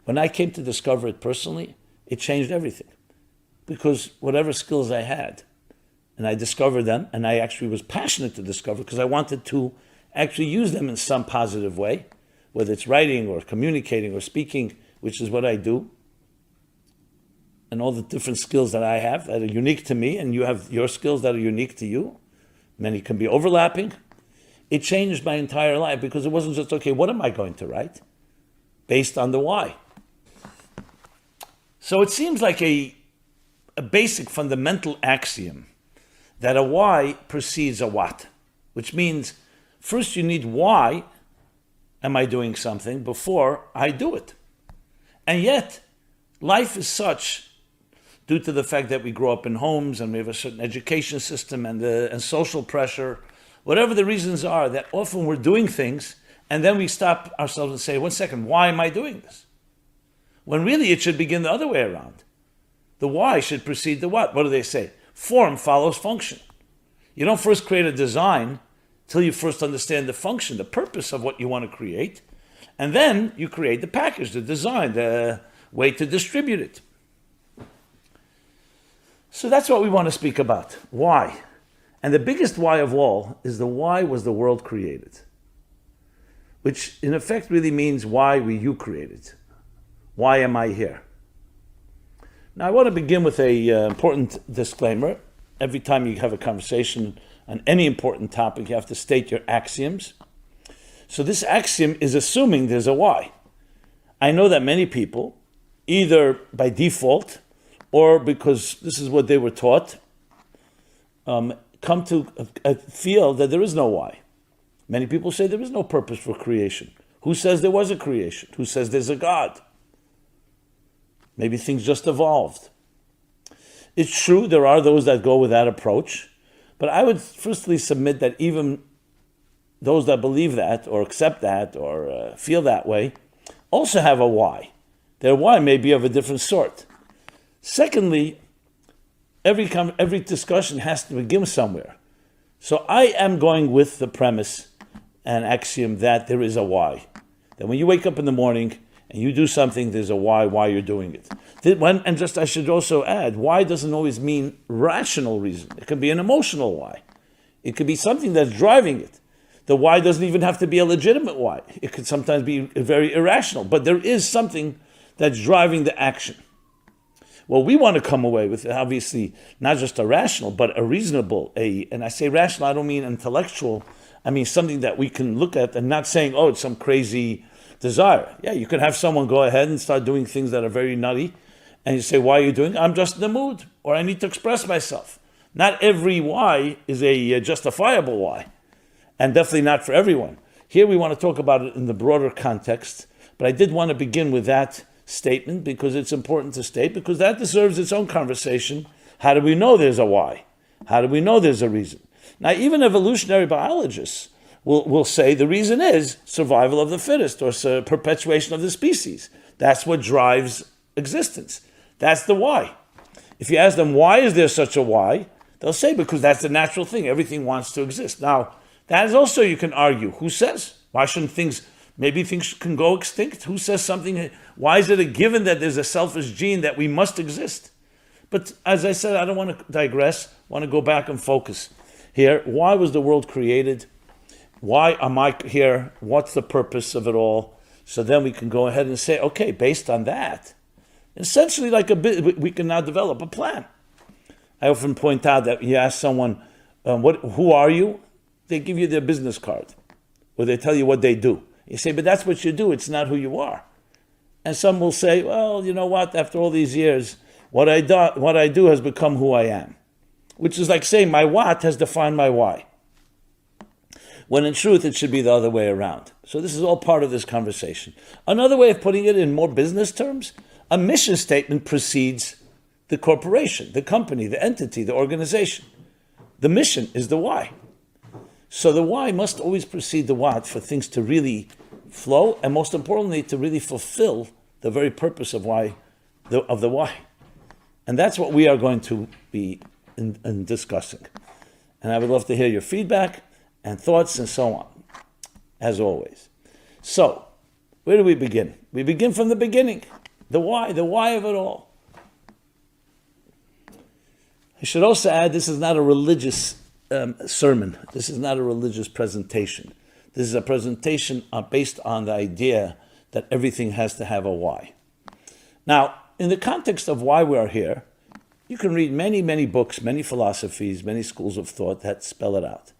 When I came to discover it personally, it changed everything. Because whatever skills I had, and I discovered them, and I actually was passionate to discover because I wanted to actually use them in some positive way, whether it's writing or communicating or speaking, which is what I do, and all the different skills that I have that are unique to me, and you have your skills that are unique to you. Many can be overlapping. It changed my entire life because it wasn't just, okay, what am I going to write? Based on the why. So it seems like a basic fundamental axiom that a why precedes a what, which means first you need why am I doing something before I do it. And yet, life is such, due to the fact that we grow up in homes and we have a certain education system and social pressure, whatever the reasons are, that often we're doing things and then we stop ourselves and say, 1 second, why am I doing this? When really it should begin the other way around. The why should precede the what. What do they say? Form follows function. You don't first create a design till you first understand the function, the purpose of what you want to create, and then you create the package, the design, the way to distribute it. So that's what we want to speak about. Why? And the biggest why of all is the why was the world created, which in effect really means why were you created? Why am I here? Now I want to begin with a important disclaimer. Every time you have a conversation on any important topic, you have to state your axioms. So this axiom is assuming there's a why. I know that many people, either by default or because this is what they were taught, come to feel that there is no why. Many people say there is no purpose for creation. Who says there was a creation? Who says there's a God? Maybe things just evolved. It's true, there are those that go with that approach, but I would firstly submit that even those that believe that, or accept that, or feel that way, also have a why. Their why may be of a different sort. Secondly, every discussion has to begin somewhere. So I am going with the premise and axiom that there is a why. That when you wake up in the morning and you do something, there's a why you're doing it. I should also add, why doesn't always mean rational reason. It could be an emotional why. It could be something that's driving it. The why doesn't even have to be a legitimate why. It could sometimes be very irrational, but there is something that's driving the action. Well, we want to come away with, obviously, not just a rational, but a reasonable, and I say rational, I don't mean intellectual, I mean something that we can look at and not saying, oh, it's some crazy desire. Yeah, you can have someone go ahead and start doing things that are very nutty, and you say, why are you doing it? I'm just in the mood, or I need to express myself. Not every why is a justifiable why, and definitely not for everyone. Here we want to talk about it in the broader context, but I did want to begin with that statement because it's important to state, because that deserves its own conversation. How do we know there's a why? How do we know there's a reason? Now, even evolutionary biologists will say the reason is survival of the fittest, or perpetuation of the species. That's what drives existence. That's the why. If you ask them, why is there such a why? They'll say, because that's the natural thing. Everything wants to exist. Now, that is also, you can argue, who says? Why shouldn't maybe things can go extinct? Who says something? Why is it a given that there's a selfish gene that we must exist? But as I said, I don't want to digress. I want to go back and focus here. Why was the world created? Why am I here? What's the purpose of it all? So then we can go ahead and say, okay, based on that, essentially we can now develop a plan. I often point out that you ask someone, who are you? They give you their business card, or they tell you what they do. You say, but that's what you do. It's not who you are. And some will say, well, you know what? After all these years, what I do has become who I am. Which is like saying my what has defined my why. When in truth, it should be the other way around. So this is all part of this conversation. Another way of putting it in more business terms, a mission statement precedes the corporation, the company, the entity, the organization. The mission is the why. So the why must always precede the what for things to really flow, and most importantly, to really fulfill the very purpose of the why. And that's what we are going to be in discussing. And I would love to hear your feedback and thoughts and so on, as always. So, Where do we begin? We begin from the beginning. The why of it all. I should also add, this is not a religious sermon. This is not a religious presentation. This is a presentation based on the idea that everything has to have a why. Now, in the context of why we are here, you can read many, many books, many philosophies, many schools of thought that spell it out.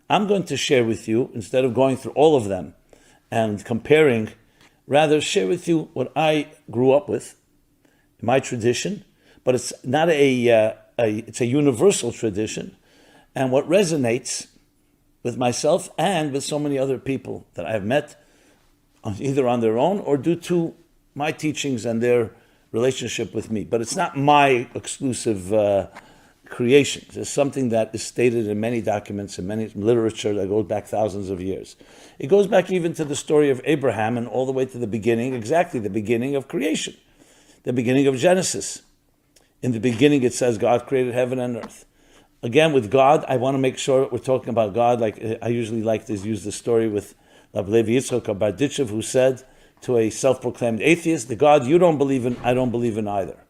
I'm going to share with you, instead of going through all of them and comparing, rather share with you what I grew up with, my tradition, but it's not it's a universal tradition, and what resonates with myself and with so many other people that I've met, either on their own or due to my teachings and their relationship with me. But it's not my exclusive creations. It's something that is stated in many documents and many literature that goes back thousands of years. It goes back even to the story of Abraham and all the way to the beginning, exactly the beginning of creation, the beginning of Genesis. In the beginning, it says God created heaven and earth. Again, with God, I want to make sure we're talking about God. Like I usually like to use the story with Rabbi Yitzchak Barditchev, who said to a self-proclaimed atheist, the God you don't believe in, I don't believe in either.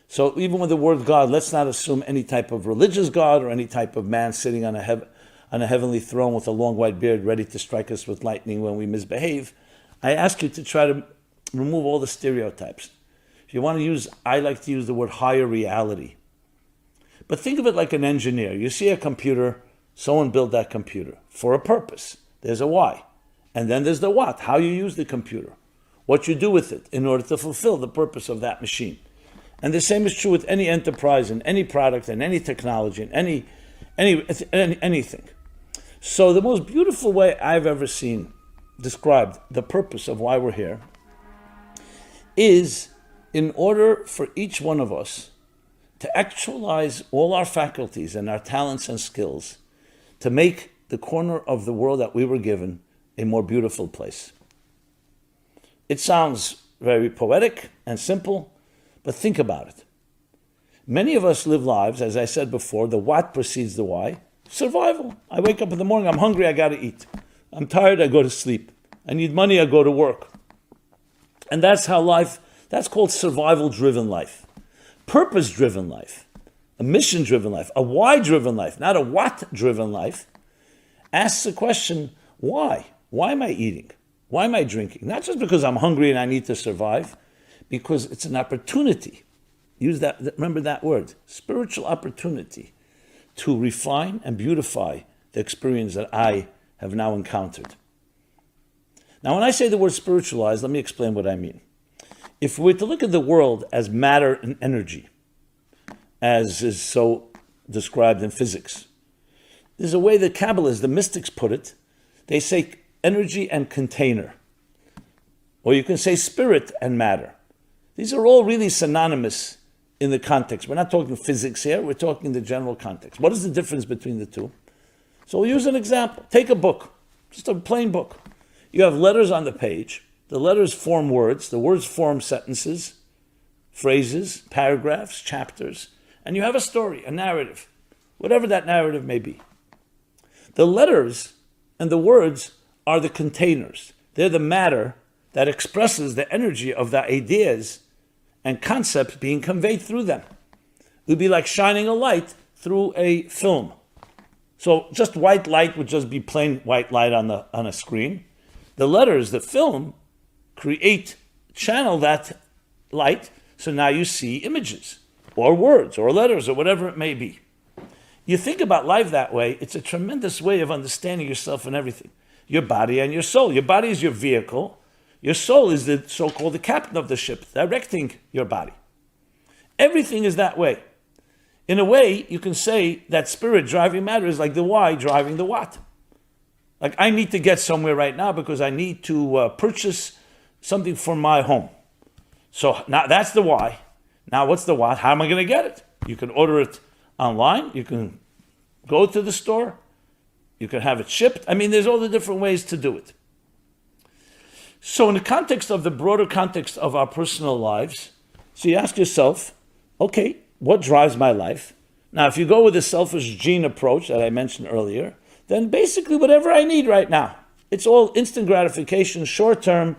So even with the word God, let's not assume any type of religious God or any type of man sitting on a heavenly throne with a long white beard ready to strike us with lightning when we misbehave. I ask you to try to remove all the stereotypes. If you want to use, I like to use the word higher reality. But think of it like an engineer. You see a computer, someone built that computer for a purpose. There's a why. And then there's the what, how you use the computer, what you do with it in order to fulfill the purpose of that machine. And the same is true with any enterprise and any product and any technology and anything. So the most beautiful way I've ever seen described the purpose of why we're here is in order for each one of us to actualize all our faculties and our talents and skills to make the corner of the world that we were given a more beautiful place. It sounds very poetic and simple, but think about it. Many of us live lives, as I said before, the what precedes the why. Survival. I wake up in the morning, I'm hungry, I got to eat. I'm tired, I go to sleep. I need money, I go to work. And that's how life, that's called survival-driven life. Purpose-driven life, a mission-driven life, a why-driven life, not a what-driven life, asks the question, why? Why am I eating? Why am I drinking? Not just because I'm hungry and I need to survive, because it's an opportunity. Use that, remember that word, spiritual opportunity to refine and beautify the experience that I have now encountered. Now, when I say the word spiritualize, let me explain what I mean. If we're to look at the world as matter and energy, as is so described in physics, there's a way the Kabbalists, the mystics put it. They say energy and container. Or you can say spirit and matter. These are all really synonymous in the context. We're not talking physics here, we're talking the general context. What is the difference between the two? So we'll use an example. Take a book, just a plain book. You have letters on the page. The letters form words. The words form sentences, phrases, paragraphs, chapters. And you have a story, a narrative, whatever that narrative may be. The letters and the words are the containers. They're the matter that expresses the energy of the ideas and concepts being conveyed through them. It would be like shining a light through a film. So just white light would just be plain white light on a screen. The letters, the film, channel that light, so now you see images, or words, or letters, or whatever it may be. You think about life that way, it's a tremendous way of understanding yourself and everything. Your body and your soul. Your body is your vehicle. Your soul is the so-called the captain of the ship, directing your body. Everything is that way. In a way, you can say that spirit driving matter is like the why driving the what. Like I need to get somewhere right now because I need to purchase something for my home. So now that's the why. Now what's the what? How am I going to get it? You can order it online. You can go to the store. You can have it shipped. I mean, there's all the different ways to do it. So in the context of the broader context of our personal lives, so you ask yourself, okay, what drives my life? Now, if you go with the selfish gene approach that I mentioned earlier, then basically whatever I need right now, It's all instant gratification, short term.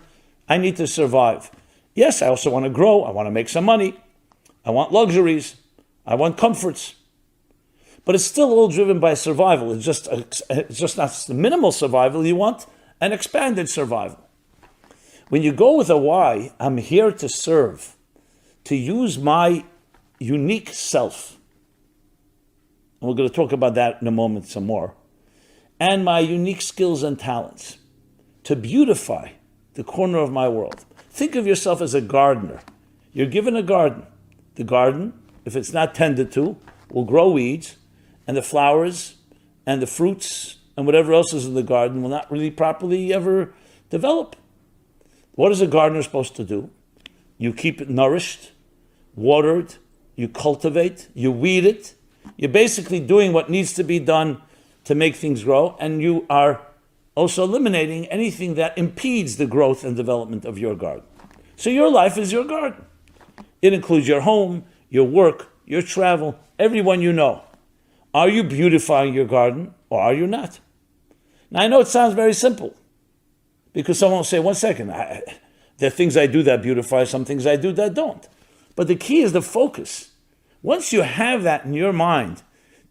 I need to survive. Yes, I also want to grow. I want to make some money. I want luxuries. I want comforts. But it's still all driven by survival. It's just not the minimal survival. You want an expanded survival. When you go with a why, I'm here to serve, to use my unique self. And we're going to talk about that in a moment some more. And my unique skills and talents to beautify the corner of my world. Think of yourself as a gardener. You're given a garden. The garden, if it's not tended to, will grow weeds, and the flowers and the fruits and whatever else is in the garden will not really properly ever develop. What is a gardener supposed to do? You keep it nourished, watered, you cultivate, you weed it. You're basically doing what needs to be done to make things grow, and you are also eliminating anything that impedes the growth and development of your garden. So your life is your garden. It includes your home, your work, your travel, everyone you know. Are you beautifying your garden or are you not? Now I know it sounds very simple because someone will say, 1 second, there are things I do that beautify, some things I do that don't. But the key is the focus. Once you have that in your mind,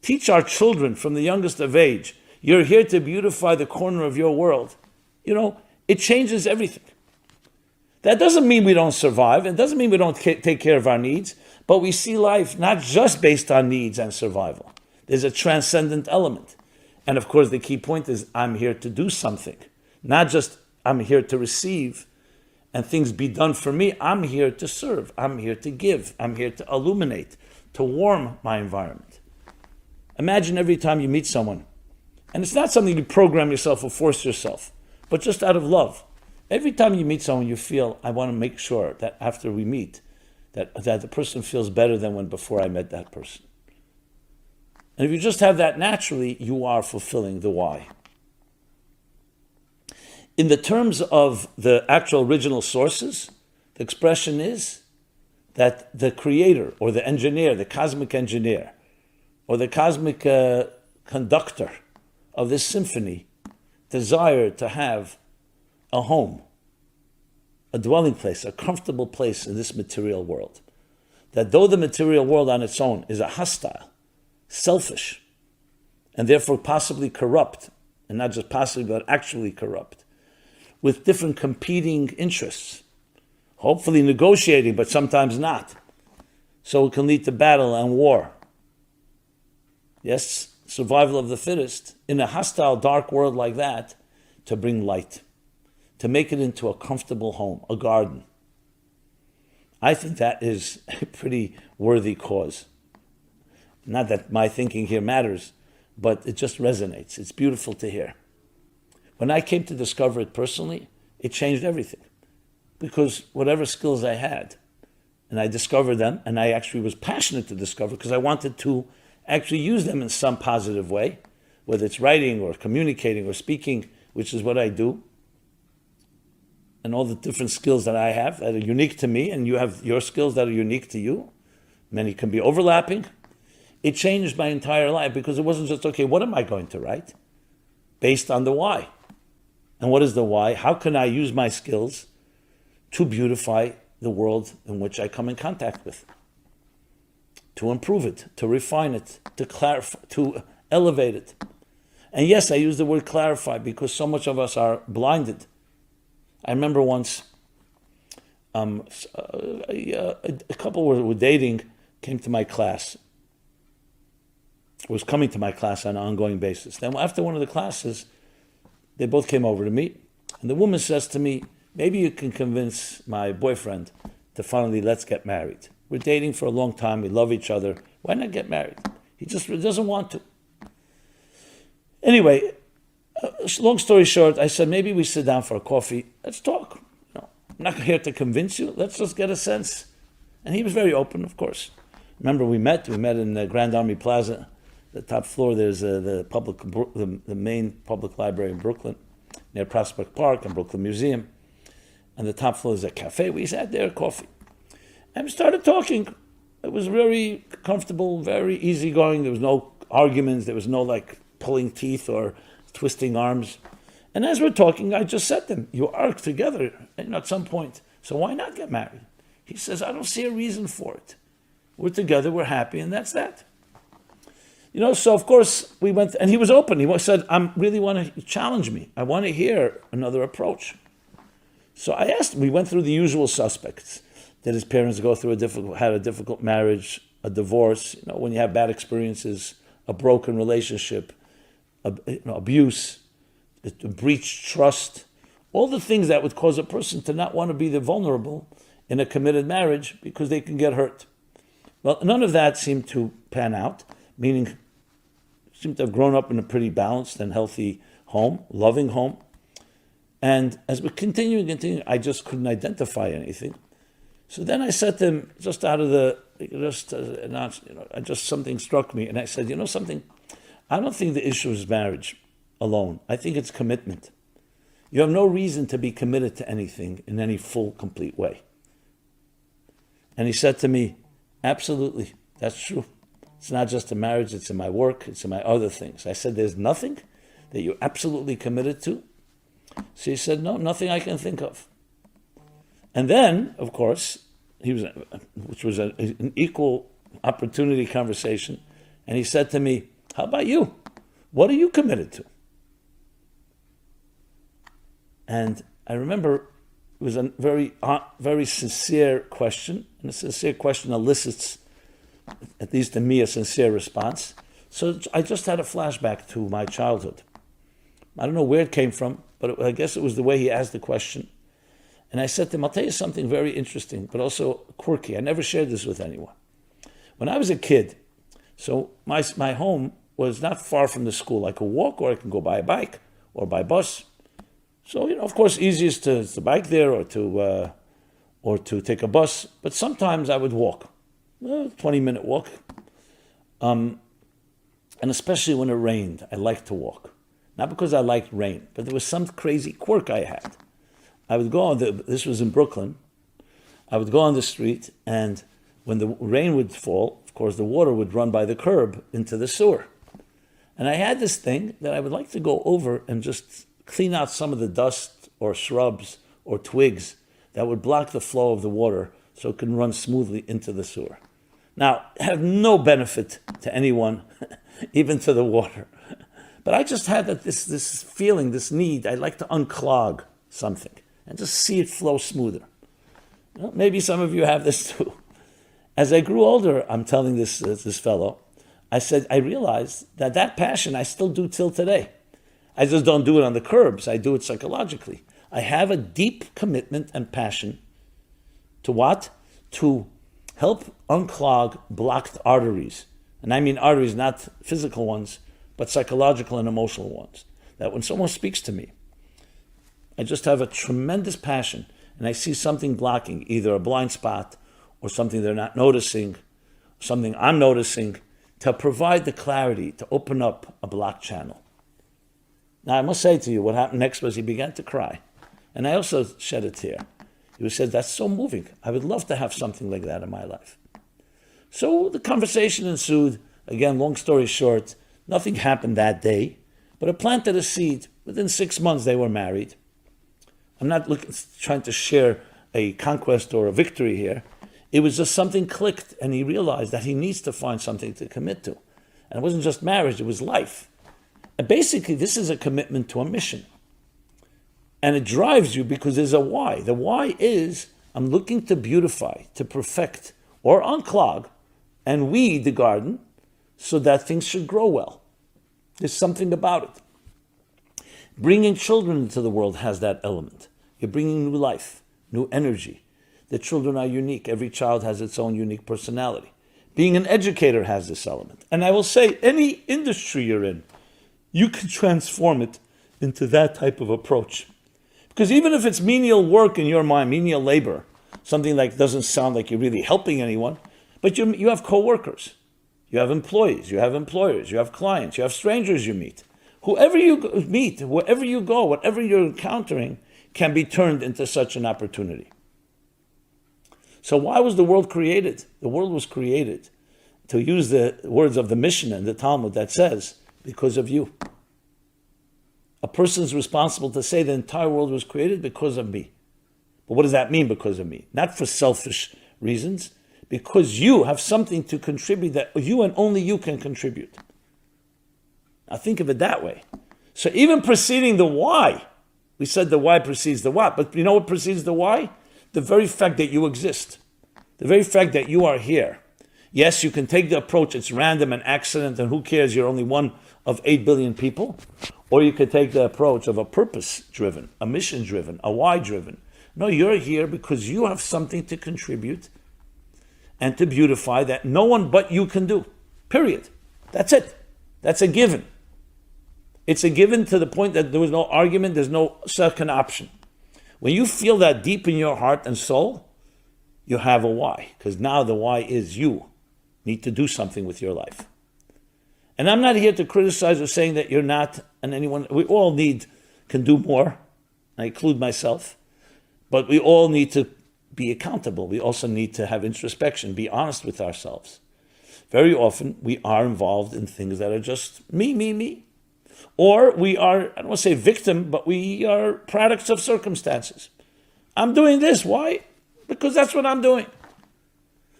teach our children from the youngest of age, you're here to beautify the corner of your world. It changes everything. That doesn't mean we don't survive. It doesn't mean we don't take care of our needs, but we see life not just based on needs and survival. There's a transcendent element. And of course, the key point is I'm here to do something. Not just I'm here to receive and things be done for me. I'm here to serve. I'm here to give. I'm here to illuminate, to warm my environment. Imagine every time you meet someone, and it's not something you program yourself or force yourself, but just out of love. Every time you meet someone, you feel, I want to make sure that after we meet, that the person feels better than when before I met that person. And if you just have that naturally, you are fulfilling the why. In the terms of the actual original sources, the expression is that the creator or the engineer, the cosmic engineer, or the cosmic conductor of this symphony desired to have a home, a dwelling place, a comfortable place in this material world. That though the material world on its own is a hostile, selfish, and therefore possibly corrupt, and not just possibly, but actually corrupt, with different competing interests, hopefully negotiating, but sometimes not. So it can lead to battle and war. Yes, survival of the fittest, in a hostile, dark world like that, to bring light, to make it into a comfortable home, a garden. I think that is a pretty worthy cause. Not that my thinking here matters, but it just resonates. It's beautiful to hear. When I came to discover it personally, it changed everything. Because whatever skills I had, and I discovered them, and I actually was passionate to discover because I wanted to actually use them in some positive way, whether it's writing or communicating or speaking, which is what I do, and all the different skills that I have that are unique to me, and you have your skills that are unique to you. Many can be overlapping. It changed my entire life because it wasn't just, okay, what am I going to write? Based on the why. And what is the why? How can I use my skills to beautify the world in which I come in contact with? To improve it, to refine it, to clarify, to elevate it. And yes, I use the word clarify because so much of us are blinded. I remember once a couple were dating, came to my class, was coming to my class on an ongoing basis. Then after one of the classes, they both came over to me, and the woman says to me, maybe you can convince my boyfriend to finally let's get married. We're dating for a long time, we love each other, why not get married? He just doesn't want to. Anyway, long story short, I said, maybe we sit down for a coffee, let's talk. I'm not here to convince you, let's just get a sense. And he was very open, of course. Remember, we met in the Grand Army Plaza. The top floor, there's the main public library in Brooklyn, near Prospect Park and Brooklyn Museum. And the top floor is a cafe. We sat there, coffee. And we started talking. It was very comfortable, very easygoing. There was no arguments. There was no pulling teeth or twisting arms. And as we're talking, I just said to him, you are together at some point, so why not get married? He says, I don't see a reason for it. We're together, we're happy, and that's that. So of course we went, and he was open. He said, I really want to challenge me. I want to hear another approach. So I asked him, we went through the usual suspects. Did his parents had a difficult marriage, a divorce, when you have bad experiences, a broken relationship, abuse, breached trust, all the things that would cause a person to not want to be the vulnerable in a committed marriage because they can get hurt. Well, none of that seemed to pan out, meaning seemed to have grown up in a pretty balanced and healthy home, loving home. And as we continue, I just couldn't identify anything. So then I said to him, something struck me, and I said, something, I don't think the issue is marriage alone. I think it's commitment. You have no reason to be committed to anything in any full, complete way. And he said to me, absolutely, that's true. It's not just a marriage, it's in my work, it's in my other things. I said, there's nothing that you're absolutely committed to? So he said, no, nothing I can think of. And then, of course, which was an equal opportunity conversation, and he said to me, how about you? What are you committed to? And I remember it was a very sincere question, and a sincere question elicits, at least in me, a sincere response. So I just had a flashback to my childhood. I don't know where it came from, but I guess it was the way he asked the question. And I said to him, I'll tell you something very interesting, but also quirky. I never shared this with anyone. When I was a kid, so my home was not far from the school. I could walk, or I could go by a bike or by bus. So, of course, easiest to bike there or to take a bus. But sometimes I would walk, 20-minute walk. And especially when it rained, I liked to walk. Not because I liked rain, but there was some crazy quirk I had. I would go this was in Brooklyn. I would go on the street, and when the rain would fall, of course, the water would run by the curb into the sewer. And I had this thing that I would like to go over and just clean out some of the dust or shrubs or twigs that would block the flow of the water so it can run smoothly into the sewer. Now, it had no benefit to anyone, even to the water. But I just had this feeling, this need. I'd like to unclog something and just see it flow smoother. Maybe some of you have this too. As I grew older, I'm telling this fellow, I said, I realized that passion I still do till today. I just don't do it on the curbs. I do it psychologically. I have a deep commitment and passion to what? To help unclog blocked arteries. And I mean arteries, not physical ones, but psychological and emotional ones. That when someone speaks to me, I just have a tremendous passion, and I see something blocking, either a blind spot or something they're not noticing, something I'm noticing, to provide the clarity, to open up a blocked channel. Now, I must say to you, what happened next was he began to cry. And I also shed a tear. He said, that's so moving. I would love to have something like that in my life. So the conversation ensued. Again, long story short, nothing happened that day, but it planted a seed. Within 6 months, they were married. I'm not trying to share a conquest or a victory here. It was just something clicked, and he realized that he needs to find something to commit to. And it wasn't just marriage, it was life. And basically, this is a commitment to a mission. And it drives you because there's a why. The why is, I'm looking to beautify, to perfect, or unclog, and weed the garden so that things should grow well. There's something about it. Bringing children into the world has that element. You're bringing new life, new energy. The children are unique. Every child has its own unique personality. Being an educator has this element. And I will say, any industry you're in, you can transform it into that type of approach. Because even if it's menial work in your mind, menial labor, something like doesn't sound like you're really helping anyone, but you have co-workers, you have employees, you have employers, you have clients, you have strangers you meet. Whoever you meet, wherever you go, whatever you're encountering, can be turned into such an opportunity. So why was the world created? The world was created, to use the words of the Mishnah and the Talmud that says, because of you. a person is responsible to say the entire world was created because of me. But what does that mean, because of me? Not for selfish reasons, because you have something to contribute that you and only you can contribute. Now think of it that way. So even preceding the why, we said the why precedes the what, but you know what precedes the why? The very fact that you exist. The very fact that you are here. Yes, you can take the approach, it's random and accident, and who cares, you're only one of 8 billion people. Or you could take the approach of a purpose-driven, a mission-driven, a why-driven. No, you're here because you have something to contribute and to beautify that no one but you can do. Period. That's it. That's a given. It's a given to the point that there was no argument, there's no second option. When you feel that deep in your heart and soul, you have a why, because now the why is you need to do something with your life. And I'm not here to criticize or saying that you're not, and anyone, we all can do more, I include myself, but we all need to be accountable. We also need to have introspection, be honest with ourselves. Very often we are involved in things that are just me. Or we are, I don't want to say victim, but we are products of circumstances. I'm doing this, why? Because that's what I'm doing.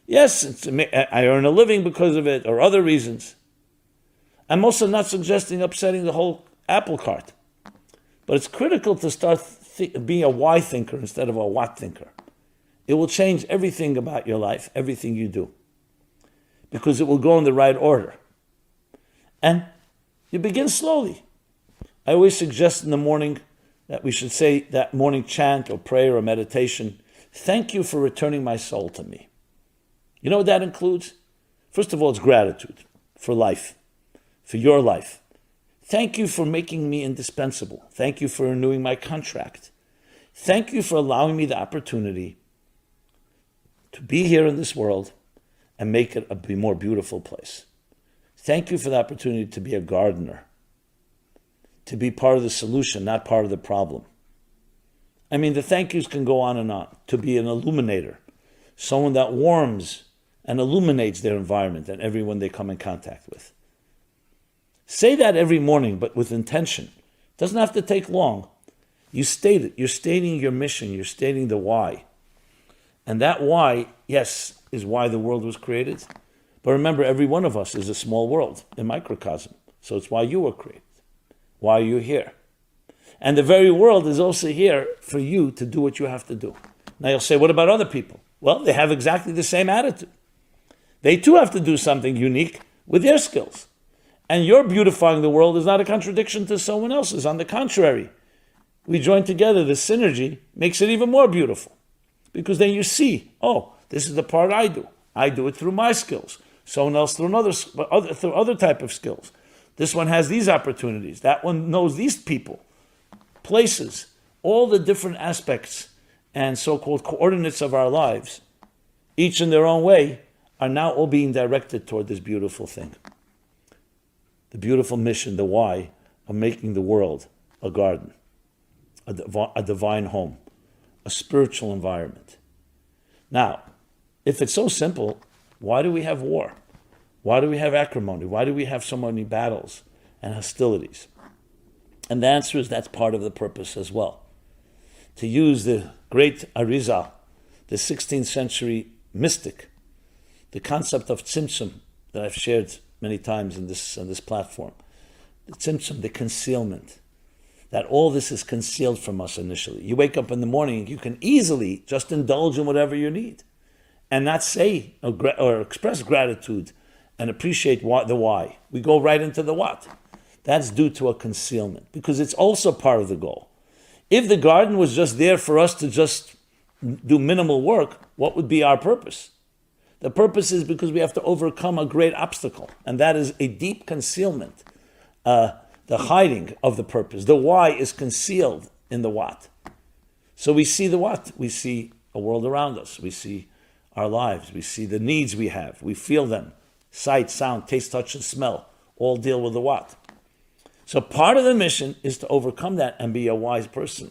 Yes, I earn a living because of it, or other reasons. I'm also not suggesting upsetting the whole apple cart. But it's critical to start being a why thinker instead of a what thinker. It will change everything about your life, everything you do. Because it will go in the right order. And you begin slowly. I always suggest in the morning that we should say that morning chant or prayer or meditation, thank you for returning my soul to me. You know what that includes? First of all, it's gratitude for life, for your life. Thank you for making me indispensable. Thank you for renewing my contract. Thank you for allowing me the opportunity to be here in this world and make it a more beautiful place. Thank you for the opportunity to be a gardener, to be part of the solution, not part of the problem. I mean, the thank yous can go on and on. To be an illuminator, someone that warms and illuminates their environment and everyone they come in contact with. Say that every morning, but with intention. It doesn't have to take long. You state it. You're stating your mission. You're stating the why. And that why, yes, is why the world was created. But remember, every one of us is a small world, a microcosm. So it's why you were created, why you're here. And the very world is also here for you to do what you have to do. Now you'll say, what about other people? Well, they have exactly the same attitude. They too have to do something unique with their skills. And your beautifying the world is not a contradiction to someone else's. On the contrary, we join together, the synergy makes it even more beautiful. Because then you see, oh, this is the part I do. I do it through my skills. Someone else through through other type of skills. This one has these opportunities. That one knows these people, places, all the different aspects and so-called coordinates of our lives, each in their own way, are now all being directed toward this beautiful thing. The beautiful mission, the why, of making the world a garden, a divine home, a spiritual environment. Now, if it's so simple, why do we have war? Why do we have acrimony? Why do we have so many battles and hostilities? And the answer is that's part of the purpose as well. To use the great Arizal, the 16th century mystic, the concept of tzimtzum that I've shared many times in this platform. The tzimtzum, the concealment. That all this is concealed from us initially. You wake up in the morning, you can easily just indulge in whatever you need and not say or express gratitude and appreciate the why. We go right into the what. That's due to a concealment because it's also part of the goal. If the garden was just there for us to just do minimal work, what would be our purpose? The purpose is because we have to overcome a great obstacle, and that is a deep concealment, the hiding of the purpose. The why is concealed in the what. So we see the what. We see a world around us. We see our lives. We see the needs we have. We feel them. Sight, sound, taste, touch, and smell all deal with the what. So part of the mission is to overcome that and be a wise person,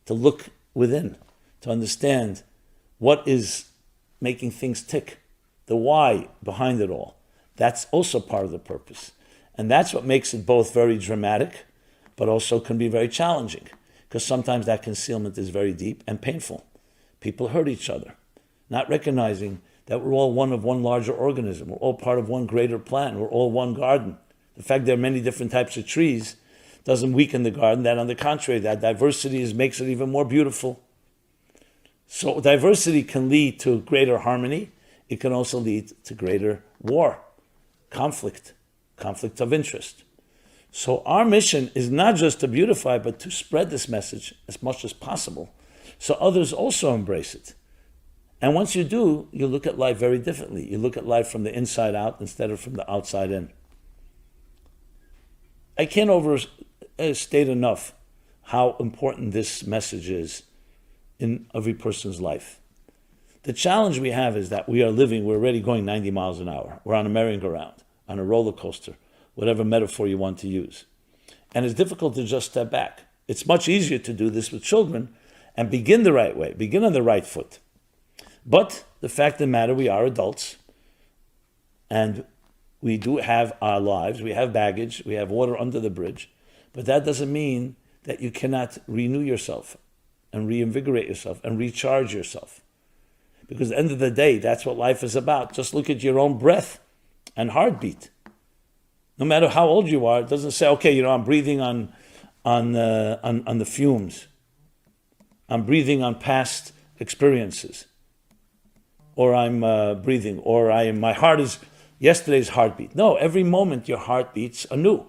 to look within, to understand what is making things tick, the why behind it all. That's also part of the purpose. And that's what makes it both very dramatic, but also can be very challenging, because sometimes that concealment is very deep and painful. People hurt each other, not recognizing that we're all one of one larger organism. We're all part of one greater plant. We're all one garden. The fact there are many different types of trees doesn't weaken the garden. That, on the contrary, that diversity makes it even more beautiful. So diversity can lead to greater harmony. It can also lead to greater war, conflict of interest. So our mission is not just to beautify, but to spread this message as much as possible, so others also embrace it. And once you do, you look at life very differently. You look at life from the inside out instead of from the outside in. I can't overstate enough how important this message is in every person's life. The challenge we have is that we're already going 90 miles an hour. We're on a merry-go-round, on a roller coaster, whatever metaphor you want to use. And it's difficult to just step back. It's much easier to do this with children and begin the right way, begin on the right foot. But the fact of the matter, we are adults, and we do have our lives, we have baggage, we have water under the bridge, but that doesn't mean that you cannot renew yourself and reinvigorate yourself and recharge yourself. Because at the end of the day, that's what life is about. Just look at your own breath and heartbeat. No matter how old you are, it doesn't say, okay, I'm breathing on the fumes. I'm breathing on past experiences. Or I'm breathing, or my heart is yesterday's heartbeat. No, every moment your heart beats anew.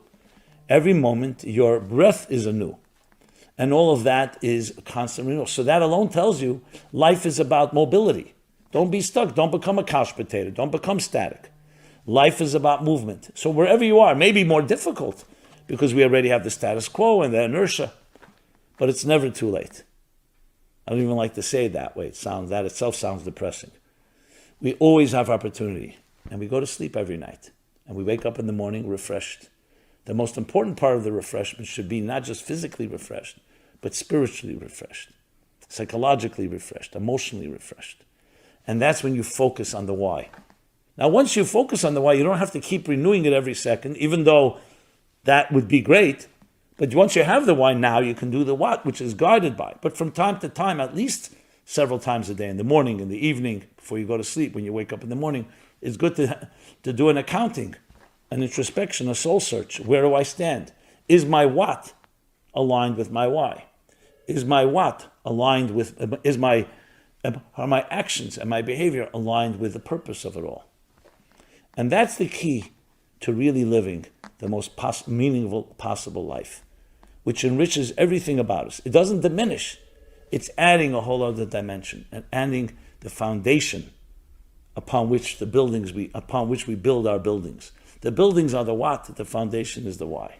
Every moment your breath is anew. And all of that is constant renewal. So that alone tells you life is about mobility. Don't be stuck. Don't become a couch potato. Don't become static. Life is about movement. So wherever you are, maybe more difficult because we already have the status quo and the inertia, but it's never too late. I don't even like to say it that way. That itself sounds depressing. We always have opportunity, and we go to sleep every night, and we wake up in the morning refreshed. The most important part of the refreshment should be not just physically refreshed, but spiritually refreshed, psychologically refreshed, emotionally refreshed. And that's when you focus on the why. Now, once you focus on the why, you don't have to keep renewing it every second, even though that would be great. But once you have the why, now you can do the what, which is guided by. But from time to time, at least several times a day, in the morning, in the evening, before you go to sleep, when you wake up in the morning, it's good to do an accounting, an introspection, a soul search. Where do I stand? Is my what aligned with my why? Is my what aligned with, are my actions and my behavior aligned with the purpose of it all? And that's the key to really living the most meaningful possible life, which enriches everything about us. It doesn't diminish. It's adding a whole other dimension and adding the foundation upon which we build our buildings. The buildings are the what, the foundation is the why.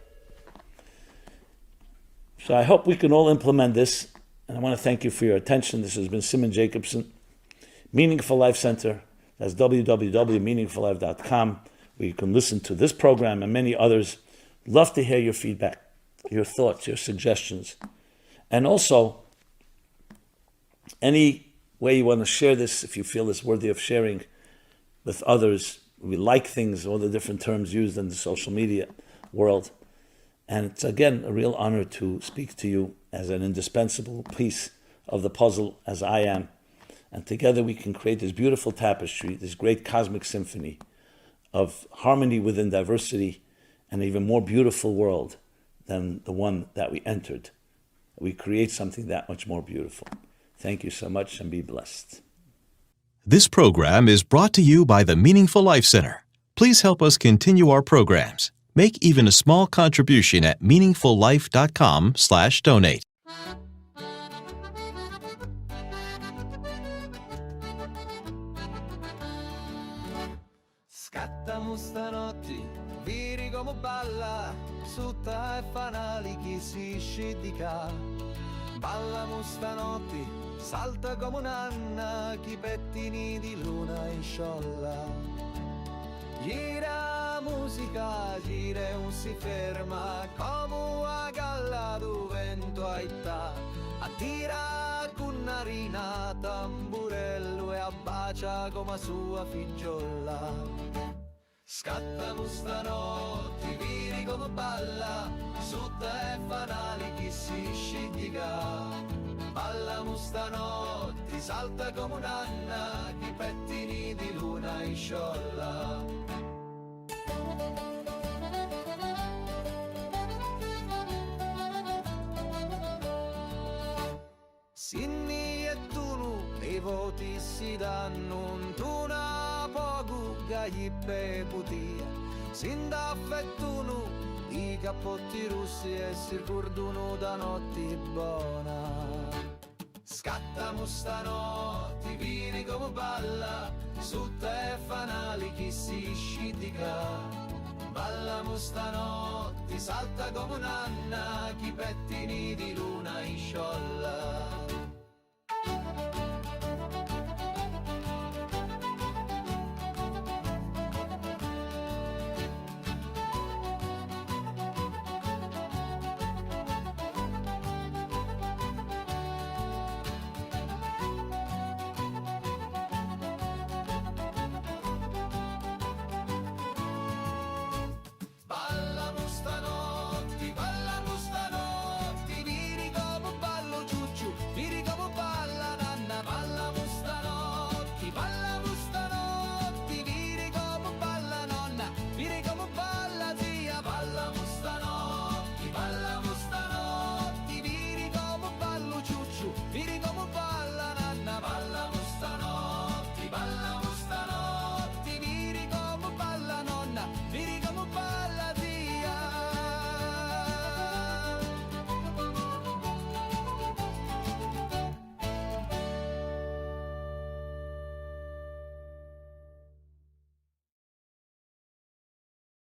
So I hope we can all implement this, and I want to thank you for your attention. This has been Simon Jacobson, Meaningful Life Center. That's www.meaningfullife.com, where you can listen to this program and many others. Love to hear your feedback, your thoughts, your suggestions. And also, any way you want to share this, if you feel it's worthy of sharing with others. We like things, all the different terms used in the social media world. And it's, again, a real honor to speak to you as an indispensable piece of the puzzle, as I am. And together we can create this beautiful tapestry, this great cosmic symphony of harmony within diversity, and an even more beautiful world than the one that we entered. We create something that much more beautiful. Thank you so much, and be blessed. This program is brought to you by the Meaningful Life Center. Please help us continue our programs. Make even a small contribution at meaningfullife.com/donate. Scattamo stanotte, viri come balla, sutta e fanali chi si scidica. Ballamo stanotte, salta come un'anna, chi pettini di luna in sciolla. Gira musica, gira e non si ferma, come una galla do vento aita. Attira con narina, tamburello e abbacia come sua figliola. Scattamo stanotte, viri come balla, sotto e fanali chi si scidica. Ballamo stanotte, salta come un'anna, chi pettini di luna in sciolla. Sinni e tunu, i voti si danno, tu na poco gli peputia. Sin da fettuno, i cappotti russi e si ricordano da notte buona. Scattamo stanotte, vini come balla, su te fanali chi si scidica. Ballamo stanotte, salta come un'anna, chi pettini di luna in sciolla.